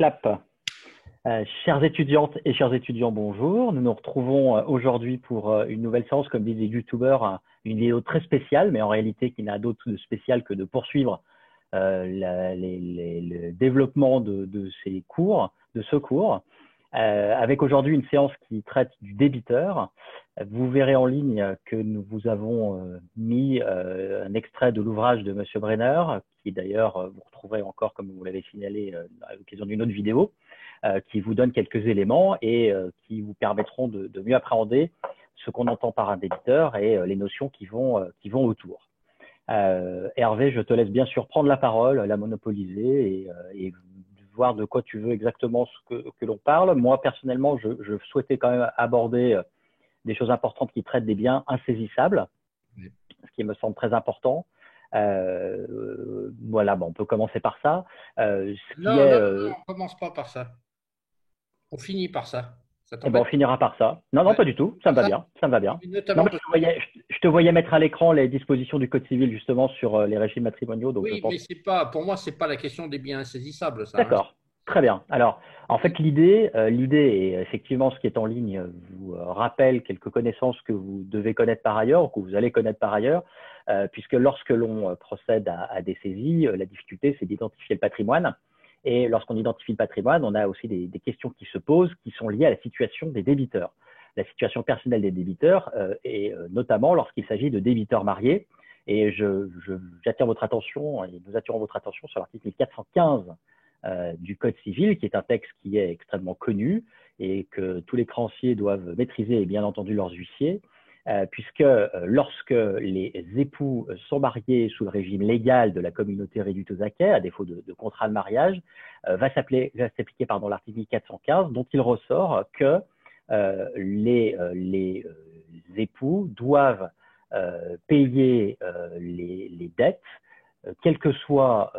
Clap. Chères étudiantes et chers étudiants, bonjour. Nous nous retrouvons aujourd'hui pour une nouvelle séance, comme disent les youtubeurs, une vidéo très spéciale, mais en réalité qui n'a d'autre de spécial que de poursuivre le développement de ces cours, de ce cours, avec aujourd'hui une séance qui traite du débiteur. Vous verrez en ligne que nous vous avons mis un extrait de l'ouvrage de Monsieur Brenner, qui d'ailleurs vous retrouverez encore, comme vous l'avez signalé, à l'occasion d'une autre vidéo, qui vous donne quelques éléments et qui vous permettront de mieux appréhender ce qu'on entend par un débiteur et les notions qui vont autour. Hervé, je te laisse bien sûr prendre la parole, la monopoliser et voir de quoi tu veux exactement que l'on parle. Moi, personnellement, je souhaitais quand même aborder des choses importantes qui traitent des biens insaisissables, ce qui me semble très important. Voilà, bon, on peut commencer par ça. Non, on commence pas par ça. On finit par ça. Ça Eh ben, on t'embête? finira par ça. Non, non, Ouais, pas du tout. Ça me va ça, bien. Ça me va bien. Non, notamment mais parce que je te voyais mettre à l'écran les dispositions du Code civil justement sur les régimes matrimoniaux, donc je oui, pense. mais c'est pas, pour moi, c'est pas la question des biens insaisissables, ça. Hein. D'accord. Très bien. Alors, en fait, l'idée est effectivement ce qui est en ligne vous rappelle quelques connaissances que vous devez connaître par ailleurs ou que vous allez connaître par ailleurs, puisque lorsque l'on procède à des saisies, la difficulté, c'est d'identifier le patrimoine. Et lorsqu'on identifie le patrimoine, on a aussi des questions qui se posent qui sont liées à la situation des débiteurs. La situation personnelle des débiteurs et notamment lorsqu'il s'agit de débiteurs mariés. Et j'attire votre attention et nous attirons votre attention sur l'article 1415 du Code civil, qui est un texte qui est extrêmement connu et que tous les créanciers doivent maîtriser et bien entendu leurs huissiers, puisque lorsque les époux sont mariés sous le régime légal de la communauté réduite aux acquêts, à défaut de contrat de mariage, va s'appliquer l'article 415, dont il ressort que les époux doivent payer les dettes, quel que soit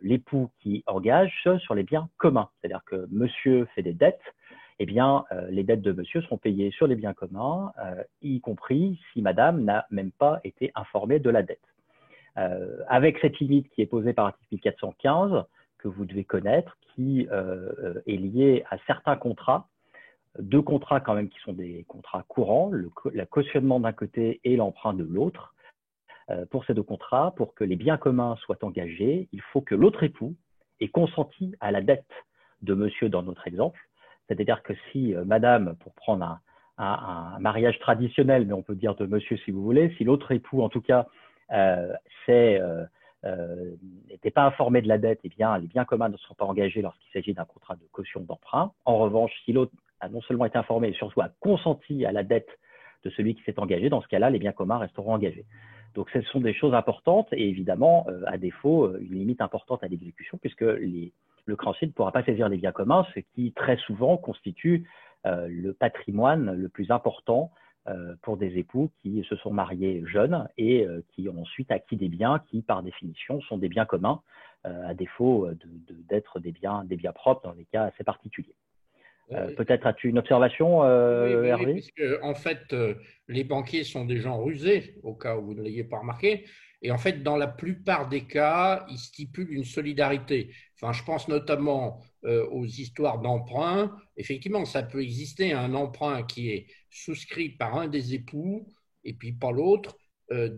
l'époux qui engage, sur les biens communs. C'est-à-dire que monsieur fait des dettes, eh bien, les dettes de monsieur seront payées sur les biens communs, y compris si madame n'a même pas été informée de la dette. Avec cette limite qui est posée par l'article 415, que vous devez connaître, qui est liée à certains contrats, deux contrats quand même qui sont des contrats courants, le cautionnement d'un côté et l'emprunt de l'autre. Pour ces deux contrats, pour que les biens communs soient engagés, il faut que l'autre époux ait consenti à la dette de monsieur dans notre exemple. C'est-à-dire que si madame, pour prendre un mariage traditionnel, mais on peut dire de monsieur si vous voulez, si l'autre époux en tout cas n'était pas informé de la dette, eh bien les biens communs ne seront pas engagés lorsqu'il s'agit d'un contrat de caution d'emprunt. En revanche, si l'autre a non seulement été informé, mais surtout a consenti à la dette de celui qui s'est engagé, dans ce cas-là, les biens communs resteront engagés. Donc, ce sont des choses importantes et évidemment, à défaut, une limite importante à l'exécution, puisque le créancier ne pourra pas saisir les biens communs, ce qui très souvent constitue le patrimoine le plus important pour des époux qui se sont mariés jeunes et qui ont ensuite acquis des biens qui, par définition, sont des biens communs, à défaut d'être des biens propres dans des cas assez particuliers. Peut-être as-tu une observation, Oui, Hervé? puisque en fait, les banquiers sont des gens rusés, au cas où vous ne l'ayez pas remarqué. Et en fait, dans la plupart des cas, ils stipulent une solidarité. Enfin, je pense notamment aux histoires d'emprunt. Effectivement, ça peut exister un emprunt qui est souscrit par un des époux et puis pas l'autre.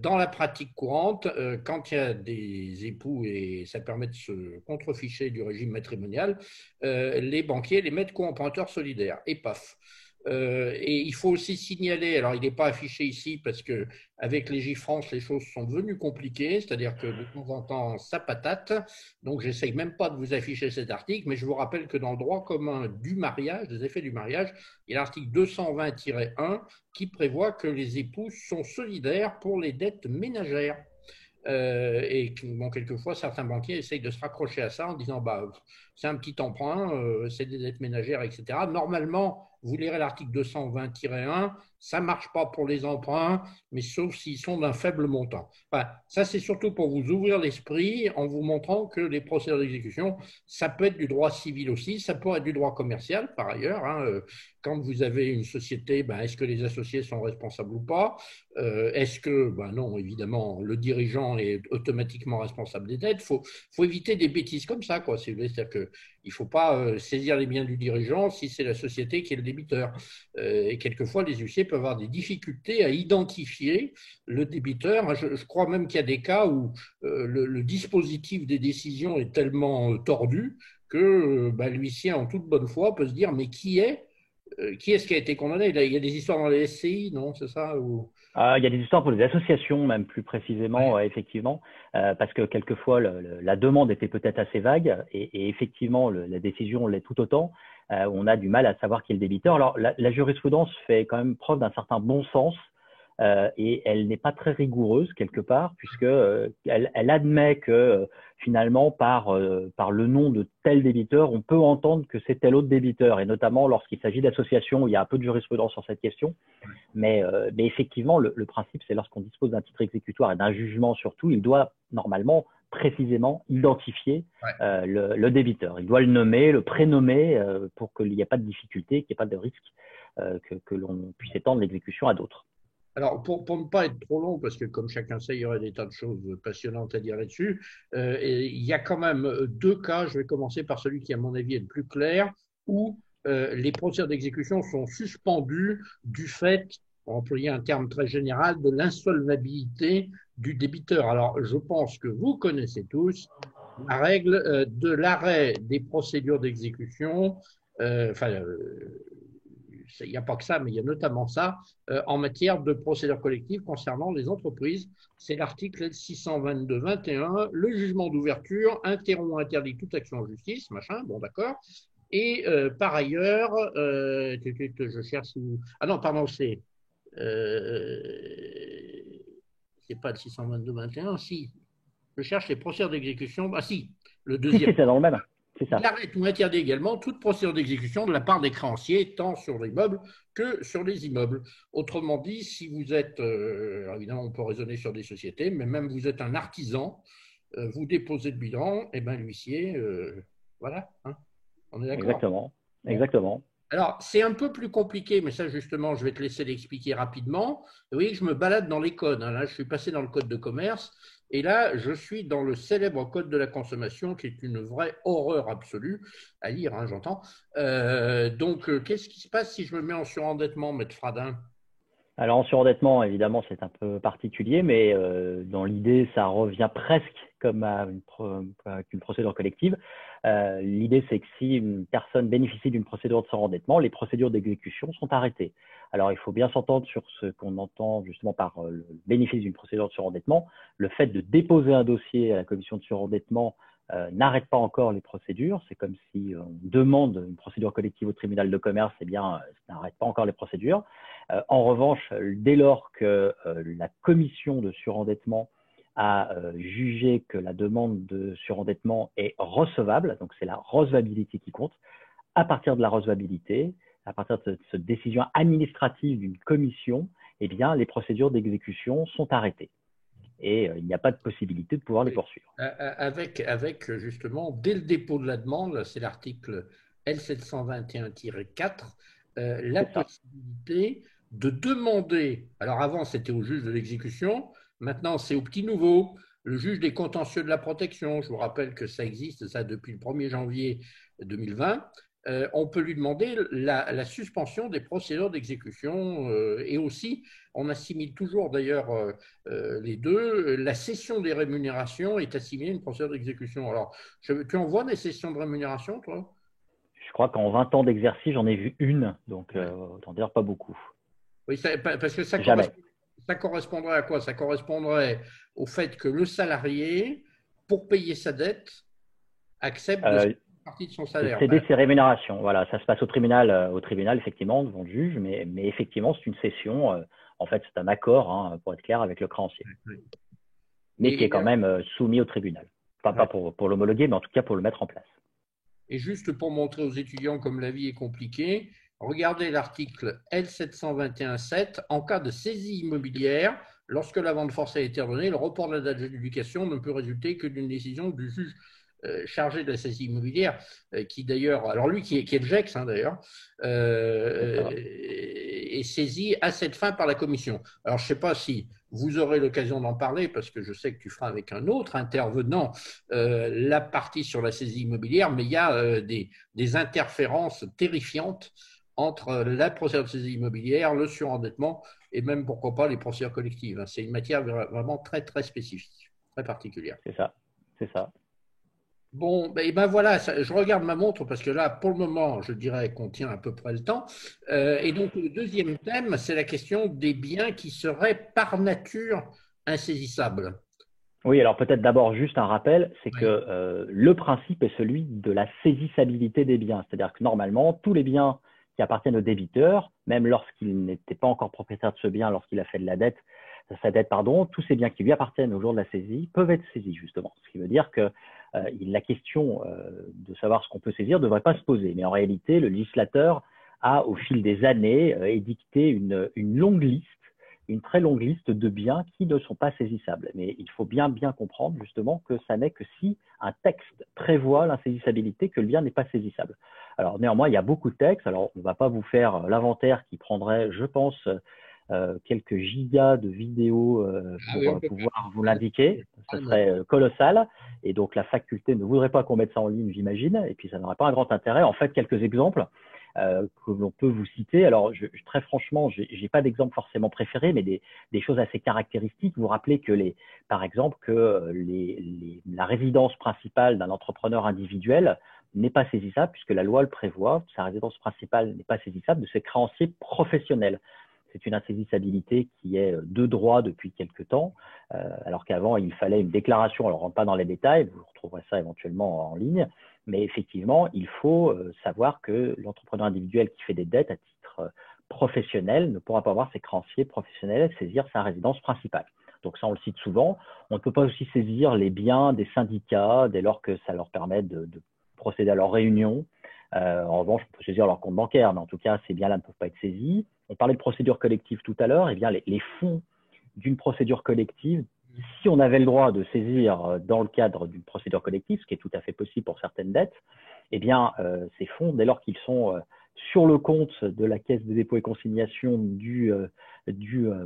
Dans la pratique courante, quand il y a des époux et ça permet de se contreficher du régime matrimonial, les banquiers les mettent co-emprunteurs solidaires et paf. Et il faut aussi signaler, alors il n'est pas affiché ici parce que avec les Gifrance, les choses sont devenues compliquées, c'est-à-dire que de temps en temps, ça patate. Donc, j'essaye même pas de vous afficher cet article, mais je vous rappelle que dans le droit commun du mariage, des effets du mariage, il y a l'article 220-1 qui prévoit que les époux sont solidaires pour les dettes ménagères. Et bon, quelquefois, certains banquiers essayent de se raccrocher à ça en disant bah, c'est un petit emprunt, c'est des dettes ménagères, etc. Normalement, vous lirez l'article 220-1, ça ne marche pas pour les emprunts, mais sauf s'ils sont d'un faible montant. Enfin, ça, c'est surtout pour vous ouvrir l'esprit en vous montrant que les procédures d'exécution, ça peut être du droit civil aussi, ça peut être du droit commercial par ailleurs. Quand vous avez une société, est-ce que les associés sont responsables ou pas? Est-ce que, non, évidemment, le dirigeant est automatiquement responsable des dettes. Faut éviter des bêtises comme ça, quoi. C'est-à-dire qu'il ne faut pas saisir les biens du dirigeant si c'est la société qui est le débiteur. Et quelquefois, les huissiers peuvent avoir des difficultés à identifier le débiteur. Je crois même qu'il y a des cas où le dispositif des décisions est tellement tordu que l'huissier, en toute bonne foi, peut se dire mais qui est-ce qui a été condamné? Il y a des histoires dans les SCI, non? C'est ça Il y a des histoires pour les associations, même plus précisément, Ouais. Effectivement, parce que quelquefois la demande était peut-être assez vague et effectivement la décision l'est tout autant. On a du mal à savoir qui est le débiteur. Alors la jurisprudence fait quand même preuve d'un certain bon sens et elle n'est pas très rigoureuse quelque part puisque elle admet que finalement par le nom de tel débiteur, on peut entendre que c'est tel autre débiteur et notamment lorsqu'il s'agit d'associations où il y a un peu de jurisprudence sur cette question. Mais effectivement, le principe, c'est lorsqu'on dispose d'un titre exécutoire et d'un jugement surtout, il doit normalement précisément identifier le débiteur. Il doit le nommer, le prénommer pour qu'il n'y ait pas de difficulté, qu'il n'y ait pas de risque que l'on puisse étendre l'exécution à d'autres. Alors, pour ne pas être trop long, parce que comme chacun sait, il y aurait des tas de choses passionnantes à dire là-dessus, et il y a quand même deux cas, je vais commencer par celui qui, à mon avis, est le plus clair, où les procédures d'exécution sont suspendus du fait, pour employer un terme très général, de l'insolvabilité du débiteur. Alors, je pense que vous connaissez tous la règle de l'arrêt des procédures d'exécution, il n'y a pas que ça, mais il y a notamment ça, en matière de procédure collective concernant les entreprises. C'est l'article 622-21, le jugement d'ouverture interrompt ou interdit toute action en justice, machin, bon d'accord. Et par ailleurs, je cherche où… Ah non, pardon, c'est pas le 622-21, si. Je cherche les procédures d'exécution. Ah si, le Si deuxième. c'est ça dans le même, c'est ça. Il arrête ou interdit également toute procédure d'exécution de la part des créanciers, tant sur l'immeuble que sur les immeubles. Autrement dit, si vous êtes, évidemment, on peut raisonner sur des sociétés, mais même vous êtes un artisan, vous déposez le bilan, et bien l'huissier, voilà, hein, on est d'accord. Exactement, Bon. exactement. Alors, c'est un peu plus compliqué, mais ça, justement, je vais te laisser l'expliquer rapidement. Vous voyez que je me balade dans les codes. Là, je suis passé dans le code de commerce. Et là, je suis dans le célèbre code de la consommation, qui est une vraie horreur absolue à lire, j'entends. Donc, qu'est-ce qui se passe si je me mets en surendettement, Maître Fradin? Alors en surendettement, évidemment, c'est un peu particulier, mais dans l'idée, ça revient presque comme à une procédure collective. L'idée, c'est que si une personne bénéficie d'une procédure de surendettement, les procédures d'exécution sont arrêtées. Alors, il faut bien s'entendre sur ce qu'on entend justement par le bénéfice d'une procédure de surendettement. Le fait de déposer un dossier à la commission de surendettement n'arrête pas encore les procédures. C'est comme si on demande une procédure collective au tribunal de commerce, eh bien, ça n'arrête pas encore les procédures. En revanche, dès lors que la commission de surendettement a jugé que la demande de surendettement est recevable, donc c'est la recevabilité qui compte, à partir de la recevabilité, à partir de cette décision administrative d'une commission, eh bien, les procédures d'exécution sont arrêtées. Et il n'y a pas de possibilité de pouvoir les poursuivre. Avec justement, dès le dépôt de la demande, c'est l'article L721-4, la possibilité de demander, alors avant c'était au juge de l'exécution, maintenant c'est au petit nouveau, le juge des contentieux de la protection. Je vous rappelle que ça existe, ça depuis le 1er janvier 2020. On peut lui demander la suspension des procédures d'exécution et aussi, on assimile toujours d'ailleurs les deux, la cession des rémunérations est assimilée à une procédure d'exécution. Alors, tu en vois des cessions de rémunération, toi? Je crois qu'en 20 ans d'exercice, j'en ai vu une, donc autant dire pas beaucoup. Oui, parce que Jamais. ça correspondrait à quoi? Ça correspondrait au fait que le salarié, pour payer sa dette, accepte de céder une partie de son salaire. Céder ses rémunérations. Voilà, ça se passe au tribunal effectivement, devant le juge, mais effectivement, c'est une cession. En fait, c'est un accord, pour être clair, avec le créancier. Oui. Mais qui est quand même soumis au tribunal. Enfin, pas pour l'homologuer, mais en tout cas pour le mettre en place. Et juste pour montrer aux étudiants comme la vie est compliquée, regardez l'article L721-7, en cas de saisie immobilière, lorsque la vente forcée a été ordonnée, le report de la date d'adjudication ne peut résulter que d'une décision du juge chargé de la saisie immobilière, qui d'ailleurs, alors lui qui est le GEX d'ailleurs, est saisi à cette fin par la commission. Alors je ne sais pas si vous aurez l'occasion d'en parler, parce que je sais que tu feras avec un autre intervenant la partie sur la saisie immobilière, mais il y a des interférences terrifiantes entre la procédure de saisie immobilière, le surendettement et même, pourquoi pas, les procédures collectives. C'est une matière vraiment très, très spécifique, très particulière. C'est ça, c'est ça. Bon, ben voilà, je regarde ma montre parce que là, pour le moment, je dirais qu'on tient à peu près le temps. Et donc, le deuxième thème, c'est la question des biens qui seraient par nature insaisissables. Oui, alors peut-être d'abord juste un rappel, c'est Oui. que le principe est celui de la saisissabilité des biens. C'est-à-dire que normalement, tous les biens qui appartiennent au débiteur, même lorsqu'il n'était pas encore propriétaire de ce bien, lorsqu'il a fait de sa dette, pardon, tous ces biens qui lui appartiennent au jour de la saisie peuvent être saisis justement. Ce qui veut dire que la question de savoir ce qu'on peut saisir ne devrait pas se poser. Mais en réalité, le législateur a, au fil des années, édicté une longue liste, une très longue liste de biens qui ne sont pas saisissables. Mais il faut bien comprendre justement que ça n'est que si un texte prévoit l'insaisissabilité que le bien n'est pas saisissable. Alors néanmoins, il y a beaucoup de textes. Alors on ne va pas vous faire l'inventaire qui prendrait, je pense, quelques gigas de vidéos pour pouvoir vous l'indiquer. Ce serait colossal. Et donc la faculté ne voudrait pas qu'on mette ça en ligne, j'imagine. Et puis ça n'aurait pas un grand intérêt. En fait, quelques exemples que l'on peut vous citer. Alors, très franchement, je n'ai pas d'exemple forcément préféré, mais des choses assez caractéristiques. Vous rappelez que, par exemple, que la résidence principale d'un entrepreneur individuel n'est pas saisissable, puisque la loi le prévoit, sa résidence principale n'est pas saisissable de ses créanciers professionnels. C'est une insaisissabilité qui est de droit depuis quelque temps, alors qu'avant, il fallait une déclaration. Alors, on ne rentre pas dans les détails, vous retrouverez ça éventuellement en ligne, mais effectivement, il faut savoir que l'entrepreneur individuel qui fait des dettes à titre professionnel ne pourra pas avoir ses créanciers professionnels saisir sa résidence principale. Donc ça, on le cite souvent. On ne peut pas aussi saisir les biens des syndicats dès lors que ça leur permet de procéder à leur réunion. En revanche, on peut saisir leur compte bancaire, mais en tout cas, ces biens-là ne peuvent pas être saisis. On parlait de procédure collective tout à l'heure. Eh bien, les fonds d'une procédure collective, si on avait le droit de saisir dans le cadre d'une procédure collective, ce qui est tout à fait possible pour certaines dettes, eh bien, ces fonds, dès lors qu'ils sont sur le compte de la caisse de dépôt et consignation du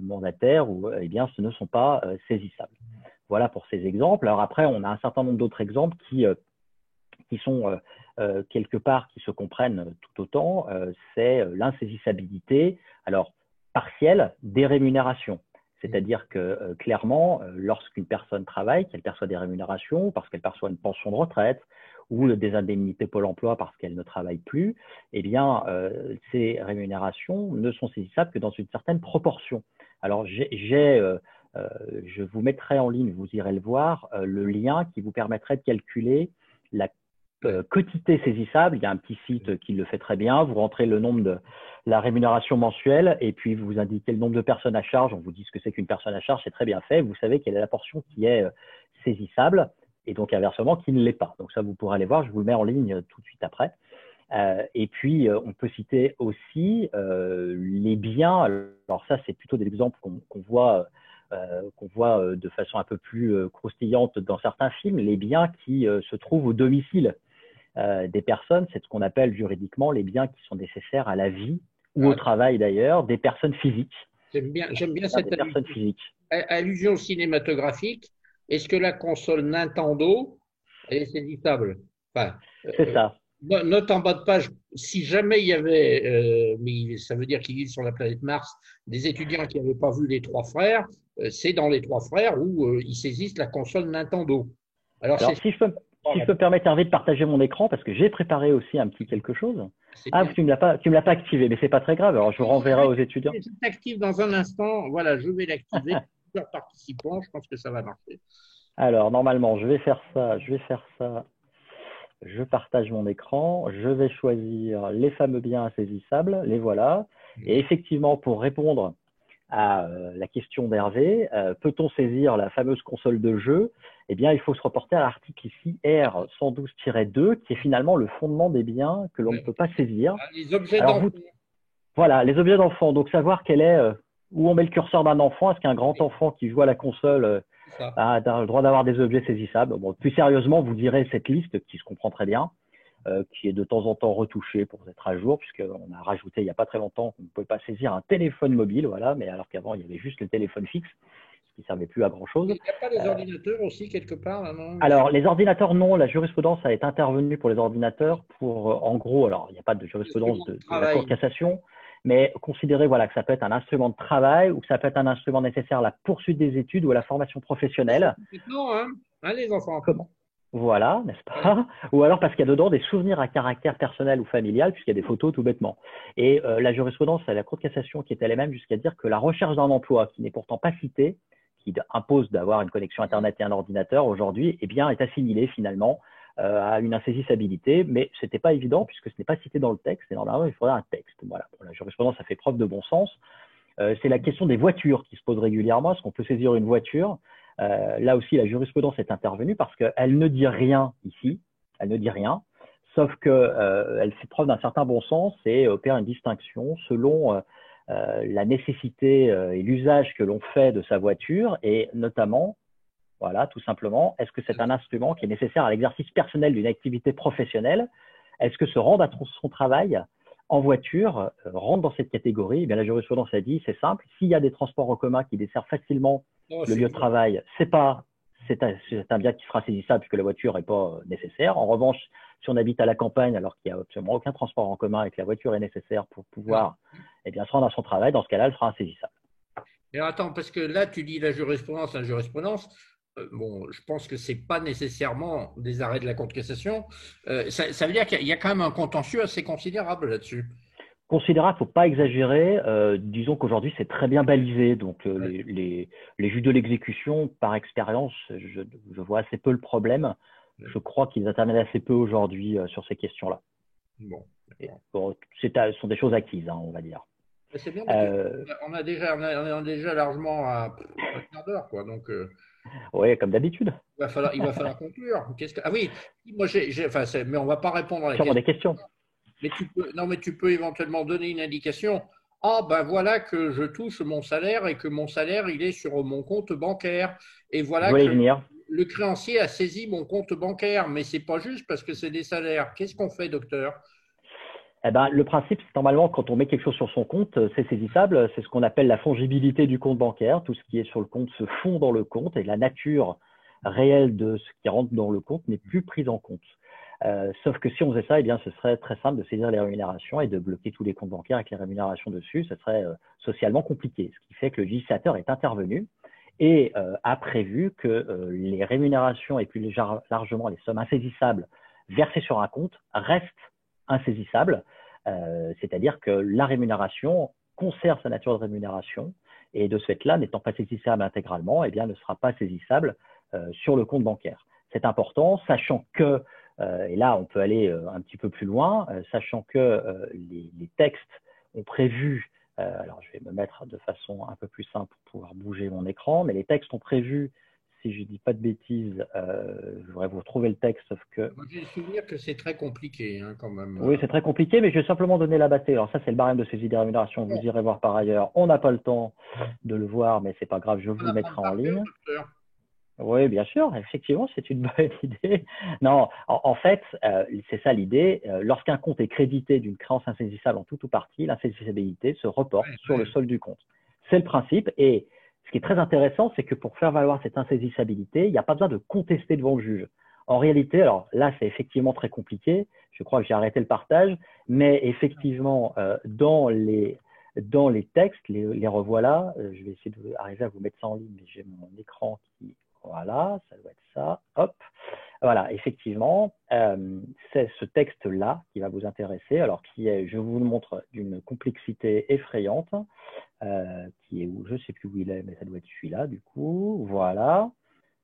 mandataire, eh bien, ce ne sont pas saisissables. Voilà pour ces exemples. Alors après, on a un certain nombre d'autres exemples qui sont quelque part, qui se comprennent tout autant. C'est l'insaisissabilité, alors partielle, des rémunérations. C'est-à-dire que clairement, lorsqu'une personne travaille, qu'elle perçoit des rémunérations, parce qu'elle perçoit une pension de retraite ou des indemnités Pôle emploi parce qu'elle ne travaille plus, eh bien, ces rémunérations ne sont saisissables que dans une certaine proportion. Alors, je vous mettrai en ligne, vous irez le voir, le lien qui vous permettrait de calculer la quotité saisissable. Il y a un petit site qui le fait très bien. Vous rentrez le nombre de la rémunération mensuelle et puis vous indiquez le nombre de personnes à charge. On vous dit ce que c'est qu'une personne à charge, c'est très bien fait. Vous savez quelle est la portion qui est saisissable et donc inversement qui ne l'est pas. Donc ça, vous pourrez aller voir. Je vous le mets en ligne tout de suite après. Et puis, on peut citer aussi les biens. Alors ça, c'est plutôt des exemples qu'on voit de façon un peu plus croustillante dans certains films, les biens qui se trouvent au domicile des personnes. C'est ce qu'on appelle juridiquement les biens qui sont nécessaires à la vie ou au travail d'ailleurs des personnes physiques. J'aime bien cette allusion cinématographique. Est-ce que la console Nintendo est saisissable? Enfin, c'est ça. Note en bas de page, si jamais il y avait, mais ça veut dire qu'ils vivent sur la planète Mars, des étudiants qui n'avaient pas vu les Trois Frères, c'est dans les Trois Frères où ils saisissent la console Nintendo. Alors si je peux me permettre, Hervé, de partager mon écran, parce que j'ai préparé aussi un petit quelque chose. Ah, tu me l'as pas activé, mais c'est pas très grave. Alors je renverrai aux étudiants. Je t'active dans un instant. Voilà, je vais l'activer. Plusieurs participants, je pense que ça va marcher. Alors normalement, je vais faire ça. Je partage mon écran, je vais choisir les fameux biens insaisissables, les voilà. Et effectivement, pour répondre à la question d'Hervé, peut-on saisir la fameuse console de jeu? Eh bien, il faut se reporter à l'article ici R112-2, qui est finalement le fondement des biens que l'on ne peut pas saisir. Les objets d'emprunt. Voilà, les objets d'enfant. Donc, savoir quel est, où on met le curseur d'un enfant. Est-ce qu'un grand enfant qui joue à la console C'est ça. a le droit d'avoir des objets saisissables? Bon, plus sérieusement, vous direz cette liste qui se comprend très bien, qui est de temps en temps retouchée pour être à jour, puisqu'on a rajouté il n'y a pas très longtemps qu'on ne pouvait pas saisir un téléphone mobile, voilà, mais alors qu'avant, il y avait juste le téléphone fixe, ce qui ne servait plus à grand-chose. Il n'y a pas les ordinateurs aussi quelque part là, non? Alors, les ordinateurs, non. La jurisprudence a été intervenue pour les ordinateurs pour, en gros, alors, il n'y a pas de jurisprudence Instrument de de la Cour de travail. cassation, mais considérer voilà, que ça peut être un instrument de travail ou que ça peut être un instrument nécessaire à la poursuite des études ou à la formation professionnelle. Maintenant, hein, les enfants. Comment? Voilà, n'est-ce Ouais. pas? Ou alors parce qu'il y a dedans des souvenirs à caractère personnel ou familial, puisqu'il y a des photos tout bêtement. Et la jurisprudence à la Cour de cassation qui est elle-même jusqu'à dire que la recherche d'un emploi qui n'est pourtant pas cité, qui impose d'avoir une connexion Internet et un ordinateur aujourd'hui, eh bien, est assimilée finalement à une insaisissabilité, mais ce n'était pas évident puisque ce n'est pas cité dans le texte, et normalement, il faudrait un texte. Voilà. Bon, la jurisprudence a fait preuve de bon sens. C'est la question des voitures qui se pose régulièrement. Est-ce qu'on peut saisir une voiture? Là aussi, la jurisprudence est intervenue parce qu'elle ne dit rien ici, elle ne dit rien, sauf qu'elle fait preuve d'un certain bon sens et opère une distinction selon la nécessité et l'usage que l'on fait de sa voiture et notamment, voilà, tout simplement, est-ce que c'est un instrument qui est nécessaire à l'exercice personnel d'une activité professionnelle? Est-ce que se rendre à son travail en voiture rentre dans cette catégorie? Eh bien, la jurisprudence a dit, c'est simple, s'il y a des transports en commun qui desservent facilement Non, le c'est lieu de clair. travail, c'est un bien qui sera saisissable puisque la voiture n'est pas nécessaire. En revanche, si on habite à la campagne alors qu'il n'y a absolument aucun transport en commun et que la voiture est nécessaire pour Ouais. pouvoir eh bien, se rendre à son travail, dans ce cas-là, elle sera insaisissable. Et attends, parce que là, tu dis la jurisprudence. Bon, je pense que c'est pas nécessairement des arrêts de la Cour de cassation. Ça veut dire qu'il y a quand même un contentieux assez considérable là-dessus. Considérable, il ne faut pas exagérer. Disons qu'aujourd'hui, c'est très bien balisé. Donc, Ouais. les juges de l'exécution, par expérience, je vois assez peu le problème. Ouais. Je crois qu'ils interviennent assez peu aujourd'hui sur ces questions-là. Bon, Et, d'accord. bon, ce sont des choses acquises, hein, on va dire. C'est bien parce Euh, on a déjà largement un quart d'heure, quoi. Donc, oui, comme d'habitude. il va falloir conclure. Ah oui, moi, enfin, mais on va pas répondre à la Sûrement question. des questions. Mais non, mais tu peux éventuellement donner une indication. Ah, ben voilà que je touche mon salaire et que mon salaire, il est sur mon compte bancaire. Et Je voilà voulais y que venir. le créancier a saisi mon compte bancaire. Mais c'est pas juste parce que c'est des salaires. Qu'est-ce qu'on fait, docteur? Eh ben, le principe, c'est normalement, quand on met quelque chose sur son compte, c'est saisissable. C'est ce qu'on appelle la fongibilité du compte bancaire. Tout ce qui est sur le compte se fond dans le compte et la nature réelle de ce qui rentre dans le compte n'est plus prise en compte. Sauf que si on faisait ça, eh bien, ce serait très simple de saisir les rémunérations et de bloquer tous les comptes bancaires avec les rémunérations dessus. Ce serait socialement compliqué. Ce qui fait que le législateur est intervenu et a prévu que les rémunérations et plus largement les sommes insaisissables versées sur un compte restent insaisissables. C'est-à-dire que la rémunération conserve sa nature de rémunération et de ce fait-là, n'étant pas saisissable intégralement, eh bien, ne sera pas saisissable sur le compte bancaire. C'est important, sachant que et là, on peut aller un petit peu plus loin, sachant que les textes ont prévu, alors je vais me mettre de façon un peu plus simple pour pouvoir bouger mon écran, mais les textes ont prévu, si je ne dis pas de bêtises, je voudrais vous retrouver le texte, sauf que Moi, j'ai le souvenir que c'est très compliqué, hein, quand même. oui, c'est très compliqué, mais je vais simplement donner la bâtée. Alors ça, c'est le barème de saisie des rémunérations. Vous Bon, irez voir par ailleurs. On n'a pas le temps de le voir, mais c'est pas grave, je on vous le apprend mettrai en par cœur, ligne. docteur. Oui, bien sûr, effectivement, c'est une bonne idée. Non, en fait, c'est ça l'idée. Lorsqu'un compte est crédité d'une créance insaisissable en tout ou partie, l'insaisissabilité se reporte Ouais, sur le ouais. solde du compte. C'est le principe. Et ce qui est très intéressant, c'est que pour faire valoir cette insaisissabilité, il n'y a pas besoin de contester devant le juge. En réalité, alors là, c'est effectivement très compliqué. Je crois que j'ai arrêté le partage, mais effectivement, dans les textes, les revoilà. Je vais essayer d'arriver à vous mettre ça en ligne, mais j'ai mon écran qui voilà, ça doit être ça. Hop. Voilà, effectivement, c'est ce texte-là qui va vous intéresser, alors qui est, je vous le montre, d'une complexité effrayante, qui est où, je ne sais plus où il est, mais ça doit être celui-là, du coup, voilà.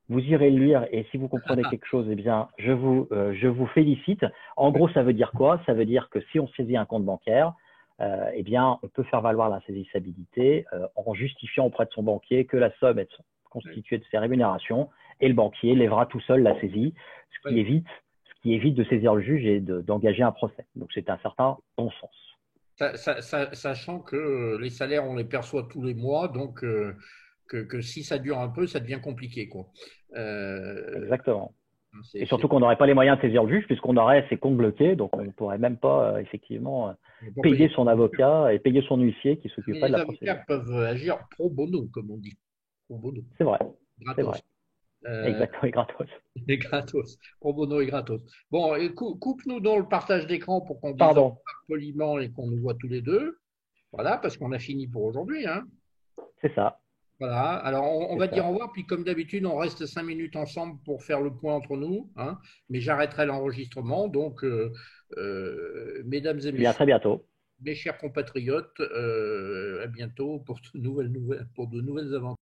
Vous irez le lire et si vous comprenez quelque chose, eh bien, je vous félicite. En gros, ça veut dire quoi? Ça veut dire que si on saisit un compte bancaire, eh bien, on peut faire valoir l'insaisissabilité en justifiant auprès de son banquier que la somme est Ouais, constituée de ses rémunérations et le banquier lèvera tout seul la saisie, ouais. ce qui évite de saisir le juge et d'engager un procès. Donc, c'est un certain bon sens. Sachant que les salaires, on les perçoit tous les mois, donc que si ça dure un peu, ça devient compliqué, quoi. Exactement. Et C'est surtout qu'on n'aurait pas les moyens de saisir le juge puisqu'on aurait ses comptes bloqués, donc on ne pourrait même pas effectivement pas payer payé. son avocat et payer son huissier qui Mais s'occuperait de les la avocats procédure. peuvent agir pro bono, comme on dit. Pro bono, C'est vrai, c'est gratos. vrai. Euh, Exactement, et gratos. et gratos. Pro bono et gratos. Bon, et coupe-nous dans le partage d'écran pour qu'on dise au Pardon, revoir poliment et qu'on nous voit tous les deux. Voilà, parce qu'on a fini pour aujourd'hui, hein. c'est ça, Voilà, alors on c'est va dire ça. au revoir, puis comme d'habitude, on reste 5 minutes ensemble pour faire le point entre nous, hein, mais j'arrêterai l'enregistrement. Donc, mesdames et Puis à messieurs, très bientôt. mes chers compatriotes, à bientôt pour pour de nouvelles aventures.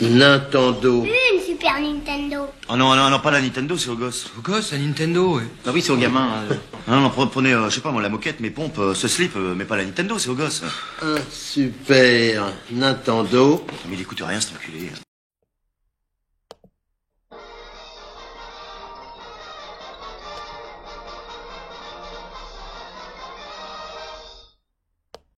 Nintendo. Une Super Nintendo. Oh non, non, non, pas la Nintendo, c'est aux gosses. Au gosse, la Nintendo, ouais. Ah oui, c'est aux gamins. Non, non, prenez, je sais pas moi, la moquette, mes pompes, ce slip, mais pas la Nintendo, c'est aux gosses. Un super Nintendo. Mais il écoute rien, cet enculé.